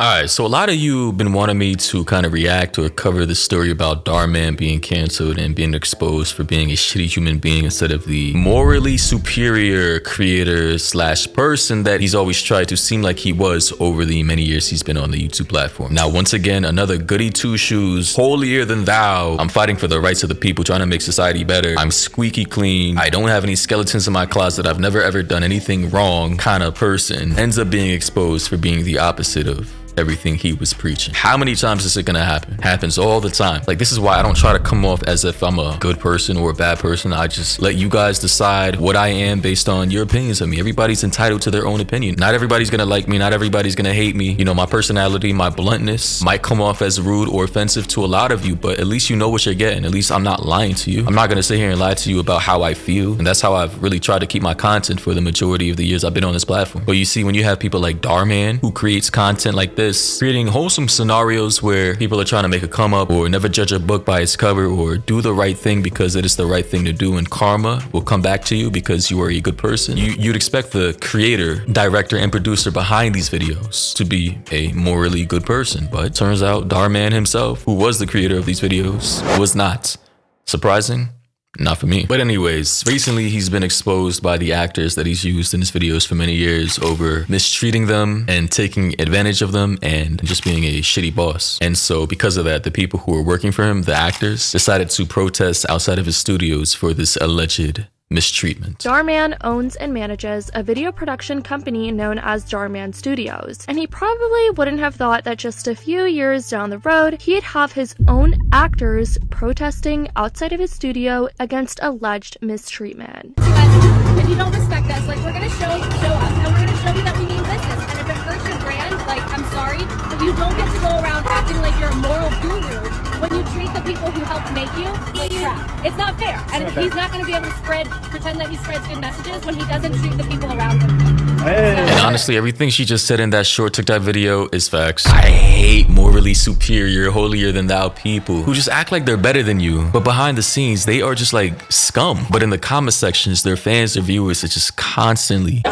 Alright, so a lot of you been wanting me to kind of react or cover the story about Dhar Mann being canceled and being exposed for being a shitty human being instead of the morally superior creator slash person that he's always tried to seem like he was over the many years he's been on the YouTube platform. Now, once again, another goody two shoes, holier than thou. I'm fighting for the rights of the people, trying to make society better. I'm squeaky clean. I don't have any skeletons in my closet. I've never ever done anything wrong kind of person ends up being exposed for being the opposite of everything he was preaching. How many times is it gonna happen? Happens all the time. Like, this is why I don't try to come off as if I'm a good person or a bad person. I just let you guys decide what I am based on your opinions of me. Everybody's entitled to their own opinion. Not everybody's gonna like me. Not everybody's gonna hate me. You know, my personality, my bluntness might come off as rude or offensive to a lot of you, but at least you know what you're getting. At least I'm not lying to you. I'm not gonna sit here and lie to you about how I feel. And that's how I've really tried to keep my content for the majority of the years I've been on this platform. But you see, when you have people like Dhar Mann who creates content like this, creating wholesome scenarios where people are trying to make a come up or never judge a book by its cover or do the right thing because it is the right thing to do and karma will come back to you because you are a good person. You'd expect the creator, director, and producer behind these videos to be a morally good person, but turns out Dhar Mann himself, who was the creator of these videos, was not. Surprising? Not for me. But anyways, recently he's been exposed by the actors that he's used in his videos for many years over mistreating them and taking advantage of them and just being a shitty boss. And so because of that, the people who were working for him, the actors, decided to protest outside of his studios for this alleged mistreatment. Dhar Mann owns and manages a video production company known as Dhar Mann Studios, and he probably wouldn't have thought that just a few years down the road, he'd have his own actors protesting outside of his studio against alleged mistreatment. If you don't respect us, like, we're gonna show up and we're gonna show you that we mean business, and if it hurts your brand, like, I'm sorry, but you don't get to go around acting like you're a moral guru when you treat the people who helped make you like crap. It's not fair, and he's not going to be able to pretend that he spreads good messages when he doesn't treat the people around him. And honestly, everything she just said in that short TikTok video is facts. I hate morally superior, holier than thou people who just act like they're better than you, but behind the scenes, they are just like scum. But in the comment sections, their fans, their viewers, are just constantly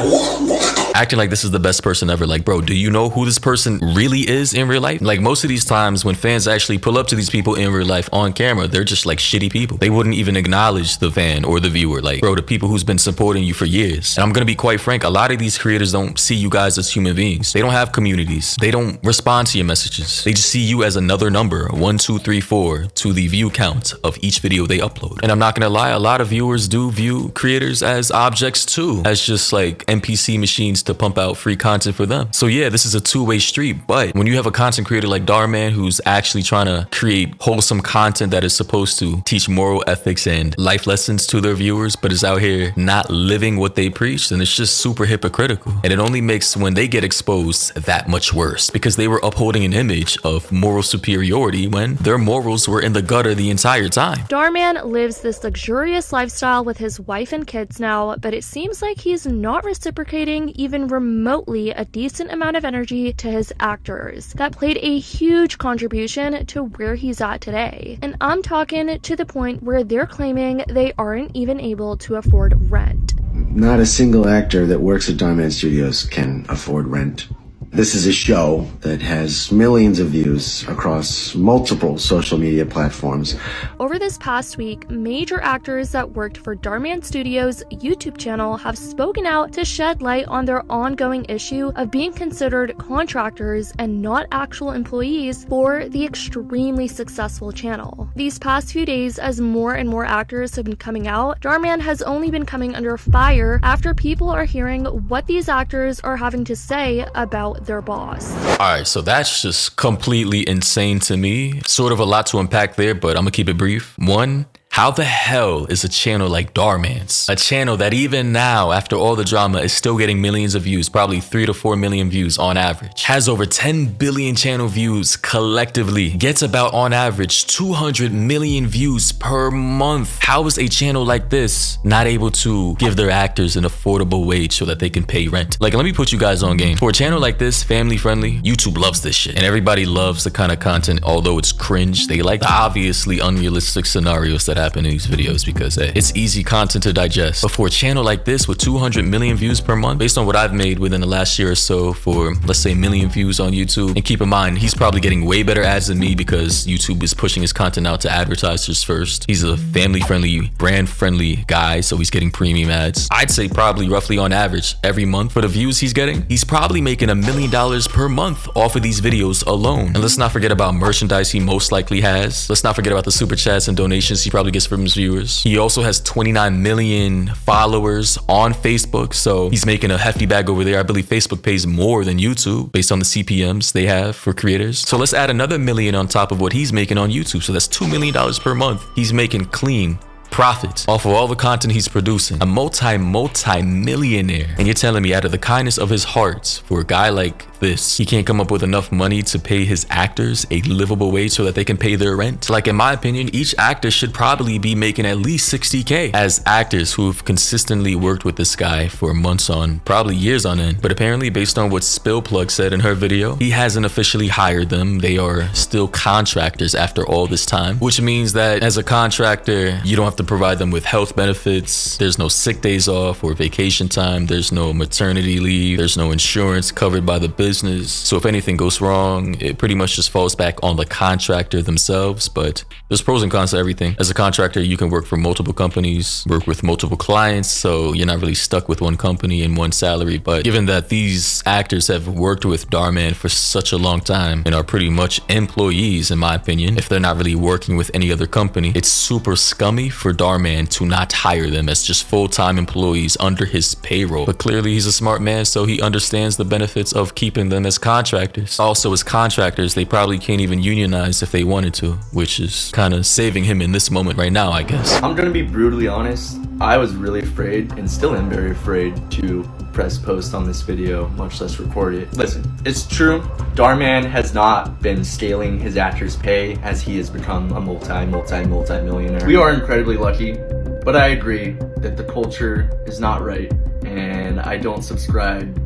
acting like this is the best person ever. Like, bro, do you know who this person really is in real life? Like, most of these times when fans actually pull up to these people in real life on camera, they're just like shitty people. They wouldn't even acknowledge the fan or the viewer. Like, bro, the people who's been supporting you for years. And I'm gonna be quite frank, a lot of these creators don't see you guys as human beings. They don't have communities. They don't respond to your messages. They just see you as another number, 1, 2, 3, 4, to the view count of each video they upload. And I'm not gonna lie, a lot of viewers do view creators as objects too, as just like NPC machines to pump out free content for them. So yeah, this is a two-way street, but when you have a content creator like Dhar Mann who's actually trying to create wholesome content that is supposed to teach moral ethics and life lessons to their viewers, but is out here not living what they preach, then it's just super hypocritical. And it only makes when they get exposed that much worse because they were upholding an image of moral superiority when their morals were in the gutter the entire time. Dhar Mann lives this luxurious lifestyle with his wife and kids now, but it seems like he's not reciprocating even remotely a decent amount of energy to his actors. That played a huge contribution to where he's at today. And I'm talking to the point where they're claiming they aren't even able to afford rent. Not a single actor that works at Dhar Mann Studios can afford rent. This is a show that has millions of views across multiple social media platforms. Over this past week, major actors that worked for Dhar Mann Studios' YouTube channel have spoken out to shed light on their ongoing issue of being considered contractors and not actual employees for the extremely successful channel. These past few days, as more and more actors have been coming out, Dhar Mann has only been coming under fire after people are hearing what these actors are having to say about their boss. Alright, so that's just completely insane to me. Sort of a lot to unpack there, but I'm gonna keep it brief. One, how the hell is a channel like Dhar Mann's, a channel that even now, after all the drama, is still getting millions of views, probably 3 to 4 million views on average, has over 10 billion channel views collectively, gets about on average 200 million views per month? How is a channel like this not able to give their actors an affordable wage so that they can pay rent? Like, let me put you guys on game. For a channel like this, family friendly, YouTube loves this shit. And everybody loves the kind of content, although it's cringe. They like the obviously unrealistic scenarios that happen in these videos because hey, it's easy content to digest. But for a channel like this with 200 million views per month, based on what I've made within the last year or so for, let's say, 1 million views on YouTube, and keep in mind, he's probably getting way better ads than me because YouTube is pushing his content out to advertisers first. He's a family-friendly, brand-friendly guy, so he's getting premium ads. I'd say probably roughly on average every month for the views he's getting, he's probably making $1 million per month off of these videos alone. And let's not forget about merchandise he most likely has. Let's not forget about the super chats and donations he probably gets from his viewers. He also has 29 million followers on Facebook, so he's making a hefty bag over there. I believe Facebook pays more than YouTube based on the CPMs they have for creators. So let's add another million on top of what he's making on YouTube. So that's $2 million per month he's making clean profit off of all the content he's producing. A multi-millionaire. And you're telling me out of the kindness of his heart, for a guy like this, he can't come up with enough money to pay his actors a livable wage so that they can pay their rent? Like, in my opinion, each actor should probably be making at least $60K as actors who've consistently worked with this guy for months on, probably years on end. But apparently, based on what Spillplug said in her video, he hasn't officially hired them. They are still contractors after all this time, which means that as a contractor, you don't have to provide them with health benefits. There's no sick days off or vacation time. There's no maternity leave. There's no insurance covered by the business. So if anything goes wrong, it pretty much just falls back on the contractor themselves. But there's pros and cons to everything. As a contractor, you can work for multiple companies, work with multiple clients, so you're not really stuck with one company and one salary. But given that these actors have worked with Dhar Mann for such a long time and are pretty much employees, in my opinion, if they're not really working with any other company, it's super scummy for Dhar Mann to not hire them as just full-time employees under his payroll. But clearly he's a smart man, so he understands the benefits of keeping them as contractors. Also, as contractors, they probably can't even unionize if they wanted to, which is kind of saving him in this moment right now, I guess. I'm gonna be brutally honest. I was really afraid, and still am very afraid, to press post on this video, much less record it. Listen, it's true, Dhar Mann has not been scaling his actors' pay as he has become a multi-millionaire. We are incredibly lucky, but I agree that the culture is not right, and I don't subscribe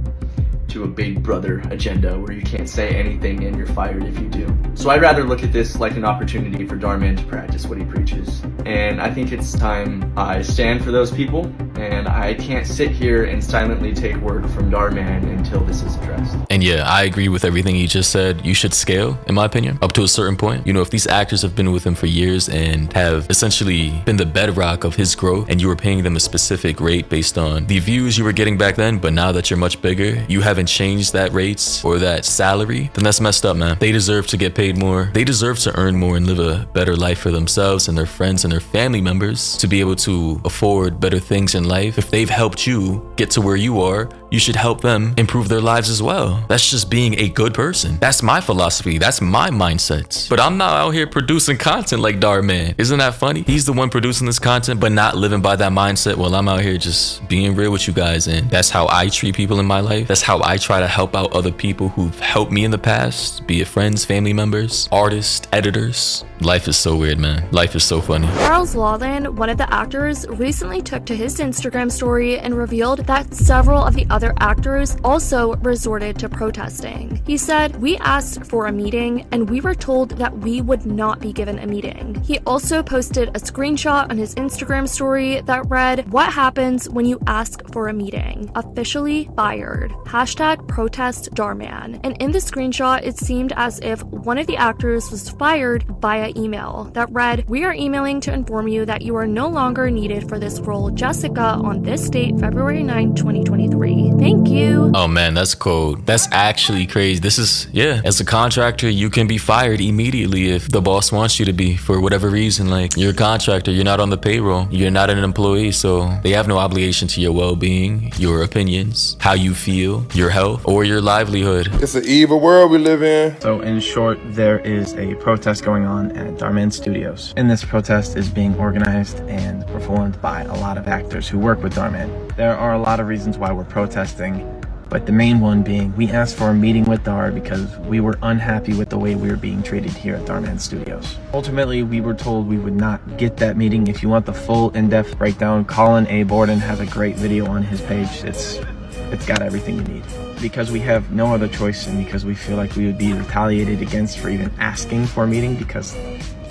to a big brother agenda where you can't say anything and you're fired if you do. So I'd rather look at this like an opportunity for Dhar Mann to practice what he preaches. And I think it's time I stand for those people, and I can't sit here and silently take word from Dhar Mann until this is addressed. And yeah, I agree with everything he just said. You should scale, in my opinion, up to a certain point. You know, if these actors have been with him for years and have essentially been the bedrock of his growth, and you were paying them a specific rate based on the views you were getting back then, but now that you're much bigger, you haven't changed that rates or that salary, then that's messed up, man. They deserve to get paid more. They deserve to earn more and live a better life for themselves and their friends and their family members to be able to afford better things in life. If they've helped you get to where you are, you should help them improve their lives as well. That's just being a good person. That's my philosophy. That's my mindset. But I'm not out here producing content like Dhar Mann. Isn't that funny? He's the one producing this content, but not living by that mindset. Well, I'm out here just being real with you guys, and that's how I treat people in my life. That's how I try to help out other people who've helped me in the past, be it friends, family members, artists, editors. Life is so weird, man. Life is so funny. Charles Lawland, one of the actors, recently took to his Instagram story and revealed that several of the other actors also resorted to protesting. He said, "We asked for a meeting and we were told that we would not be given a meeting." He also posted a screenshot on his Instagram story that read, "What happens when you ask for a meeting? Officially fired. Hashtag protest Dhar Mann." And in the screenshot, it seemed as if one of the actors was fired via email that read, "We are emailing to inform you that you are no longer needed for this role, Jessica, on this date, February 9, 2023. Thank you." Oh man, that's cold. That's actually crazy. This is, yeah, as a contractor, you can be fired immediately if the boss wants you to be for whatever reason. Like, you're a contractor, you're not on the payroll, you're not an employee, so they have no obligation to your well-being, your opinions, how you feel, your health, or your livelihood. It's an evil world we live in. So in short, there is a protest going on at Dhar Mann Studios. And this protest is being organized and performed by a lot of actors who work with Dhar Mann. There are a lot of reasons why we're protesting, but the main one being we asked for a meeting with Dhar because we were unhappy with the way we were being treated here at Dhar Mann Studios. Ultimately, we were told we would not get that meeting. If you want the full in-depth breakdown, Colin A. Borden has a great video on his page. It's got everything you need. Because we have no other choice, and because we feel like we would be retaliated against for even asking for a meeting, because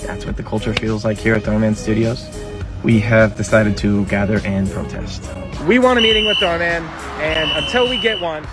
that's what the culture feels like here at Dhar Mann Studios, we have decided to gather and protest. We want a meeting with Dhar Mann, and until we get one,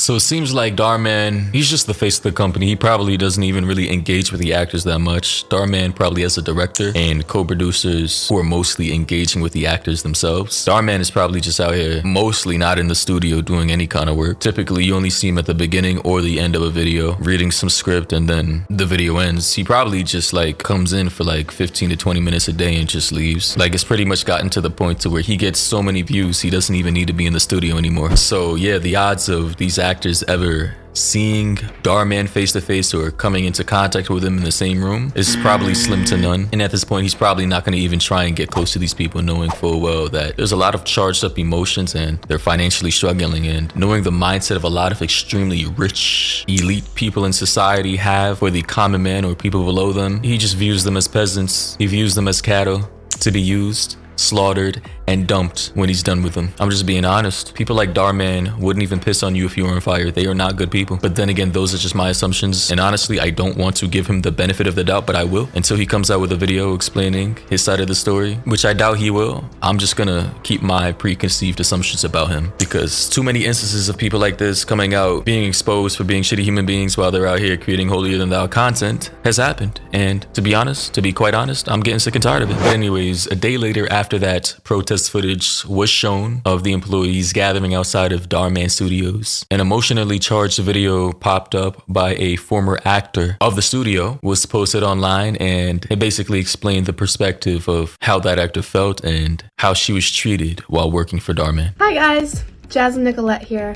So it seems like Dhar Mann, he's just the face of the company. He probably doesn't even really engage with the actors that much. Dhar Mann probably has a director and co-producers who are mostly engaging with the actors themselves. Dhar Mann is probably just out here mostly not in the studio doing any kind of work. Typically, you only see him at the beginning or the end of a video, reading some script, and then the video ends. He probably just like comes in for like 15 to 20 minutes a day and just leaves. Like it's pretty much gotten to the point to where he gets so many views, he doesn't even need to be in the studio anymore. So yeah, the odds of these actors ever seeing Dhar Mann face to face or coming into contact with him in the same room is probably slim to none. And at this point, he's probably not going to even try and get close to these people, knowing full well that there's a lot of charged up emotions and they're financially struggling. And knowing the mindset of a lot of extremely rich, elite people in society have for the common man or people below them, he just views them as peasants. He views them as cattle to be used, slaughtered, and dumped when he's done with them. I'm just being honest. People like Dhar Mann wouldn't even piss on you if you were on fire. They are not good people. But then again, those are just my assumptions. And honestly, I don't want to give him the benefit of the doubt, but I will. Until he comes out with a video explaining his side of the story, which I doubt he will. I'm just gonna keep my preconceived assumptions about him, because too many instances of people like this coming out, being exposed for being shitty human beings while they're out here creating holier than thou content has happened. And to be quite honest, I'm getting sick and tired of it. But anyways, a day later after that protest footage was shown of the employees gathering outside of Dhar Mann Studios, an emotionally charged video popped up by a former actor of the studio was posted online, and it basically explained the perspective of how that actor felt and how she was treated while working for Dhar Mann. Hi guys, Jazz and Nicolette here.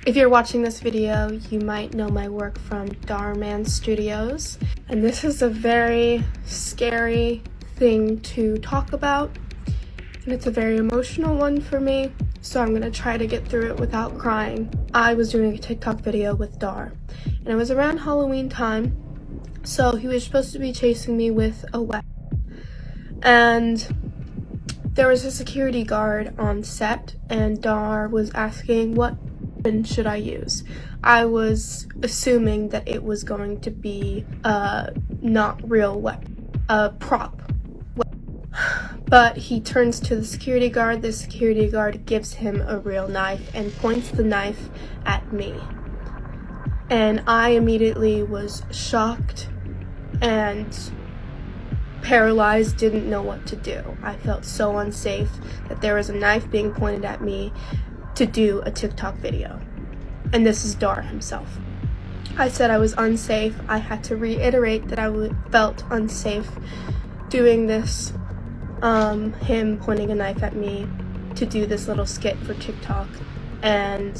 If you're watching this video, you might know my work from Dhar Mann Studios, and this is a very scary thing to talk about, and it's a very emotional one for me, so I'm gonna try to get through it without crying. I was doing a TikTok video with Dhar, and it was around Halloween time, so he was supposed to be chasing me with a weapon, and there was a security guard on set, and Dhar was asking what weapon should I use. I was assuming that it was going to be a not real weapon, a prop. But he turns to the security guard gives him a real knife and points the knife at me. And I immediately was shocked and paralyzed, didn't know what to do. I felt so unsafe that there was a knife being pointed at me to do a TikTok video. And this is Dhar himself. I said I was unsafe. I had to reiterate that I felt unsafe doing this. Him pointing a knife at me to do this little skit for TikTok, and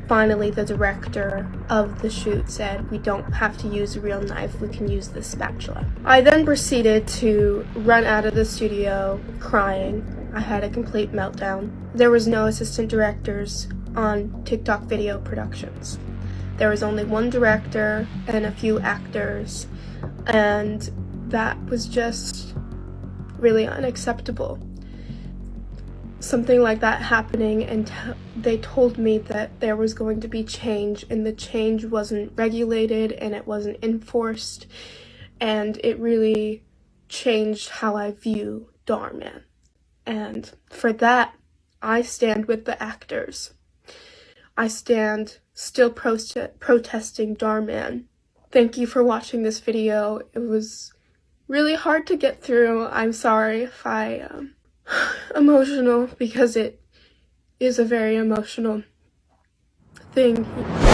finally the director of the shoot said we don't have to use a real knife, we can use this spatula. I then proceeded to run out of the studio crying. I had a complete meltdown. There was no assistant directors on TikTok video productions. There was only one director and a few actors, and that was just really unacceptable. Something like that happening, and they told me that there was going to be change, and the change wasn't regulated and it wasn't enforced, and it really changed how I view Dhar Mann. And for that, I stand with the actors. I stand still protesting Dhar Mann. Thank you for watching this video. It was really hard to get through. I'm sorry if I emotional, because it is a very emotional thing.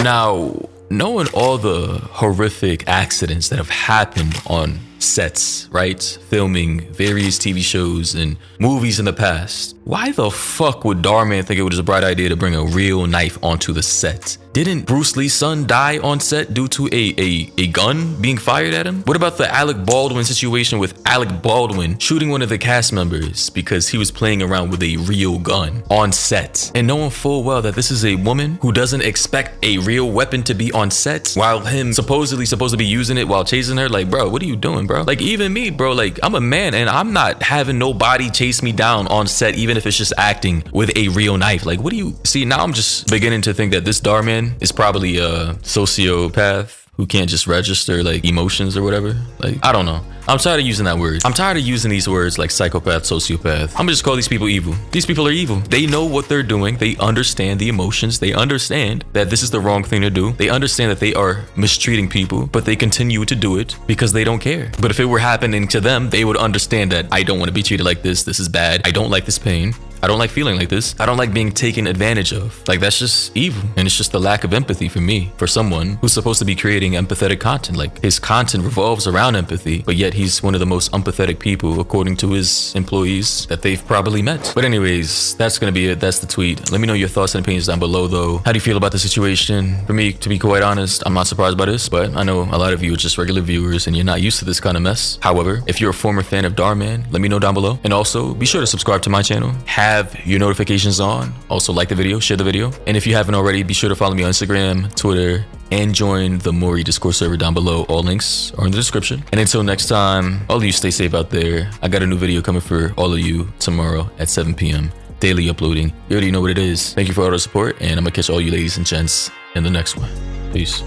Now, knowing all the horrific accidents that have happened on sets, right? Filming various TV shows and movies in the past, why the fuck would Dhar Mann think it was a bright idea to bring a real knife onto the set? Didn't Bruce Lee's son die on set due to a gun being fired at him? What about the Alec Baldwin situation with Alec Baldwin shooting one of the cast members because he was playing around with a real gun on set? And knowing full well that this is a woman who doesn't expect a real weapon to be on set, while him supposedly supposed to be using it while chasing her. Like, bro, what are you doing, bro? Like, even me, bro, like, I'm a man and I'm not having nobody chase me down on set, even if it's just acting with a real knife. Like, what do you see? Now I'm just beginning to think that this Dhar Mann is probably a sociopath who can't just register like emotions or whatever. Like, I don't know. I'm tired of using that word. I'm tired of using these words like psychopath, sociopath. I'm gonna just call these people evil. These people are evil. They know what they're doing. They understand the emotions. They understand that this is the wrong thing to do. They understand that they are mistreating people, but they continue to do it because they don't care. But if it were happening to them, they would understand that I don't want to be treated like this. This is bad. I don't like this pain. I don't like feeling like this. I don't like being taken advantage of. Like, that's just evil. And it's just the lack of empathy for me, for someone who's supposed to be creating empathetic content. Like, his content revolves around empathy, but yet he's one of the most empathetic people, according to his employees, that they've probably met. But anyways, that's gonna be it. That's the tweet. Let me know your thoughts and opinions down below, though. How do you feel about the situation? For me, to be quite honest, I'm not surprised by this, but I know a lot of you are just regular viewers and you're not used to this kind of mess. However, if you're a former fan of Dhar Mann, let me know down below. And also, be sure to subscribe to my channel. Have your notifications on. Also, like the video, share the video. And if you haven't already, be sure to follow me on Instagram, Twitter, and join the Mori Discord server down below. All links are in the description. And until next time, all of you stay safe out there. I got a new video coming for all of you tomorrow at 7 p.m. Daily uploading. You already know what it is. Thank you for all the support, and I'm gonna catch all you ladies and gents in the next one. Peace.